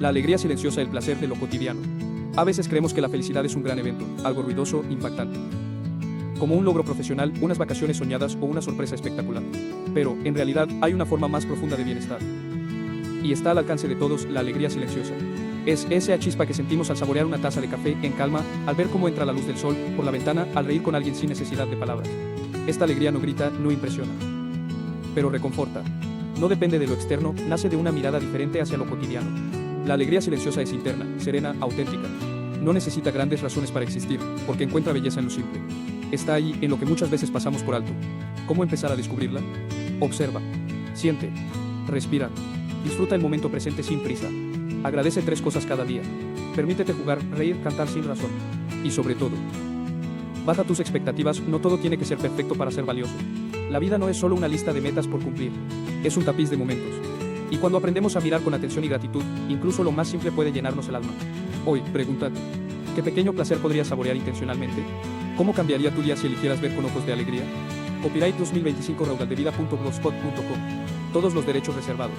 La alegría silenciosa, el placer de lo cotidiano. A veces creemos que la felicidad es un gran evento, algo ruidoso, impactante. Como un logro profesional, unas vacaciones soñadas o una sorpresa espectacular. Pero, en realidad, hay una forma más profunda de bienestar. Y está al alcance de todos, la alegría silenciosa. Es esa chispa que sentimos al saborear una taza de café en calma, al ver cómo entra la luz del sol por la ventana, al reír con alguien sin necesidad de palabras. Esta alegría no grita, no impresiona, pero reconforta. No depende de lo externo, nace de una mirada diferente hacia lo cotidiano. La alegría silenciosa es interna, serena, auténtica. No necesita grandes razones para existir, porque encuentra belleza en lo simple. Está ahí, en lo que muchas veces pasamos por alto. ¿Cómo empezar a descubrirla? Observa, siente, respira, disfruta el momento presente sin prisa. Agradece 3 cosas cada día. Permítete jugar, reír, cantar sin razón. Y sobre todo, baja tus expectativas, no todo tiene que ser perfecto para ser valioso. La vida no es solo una lista de metas por cumplir, es un tapiz de momentos. Y cuando aprendemos a mirar con atención y gratitud, incluso lo más simple puede llenarnos el alma. Hoy, pregúntate, ¿qué pequeño placer podrías saborear intencionalmente? ¿Cómo cambiaría tu día si eligieras ver con ojos de alegría? Copyright 2025 raudaldevida.blogspot.com. Todos los derechos reservados.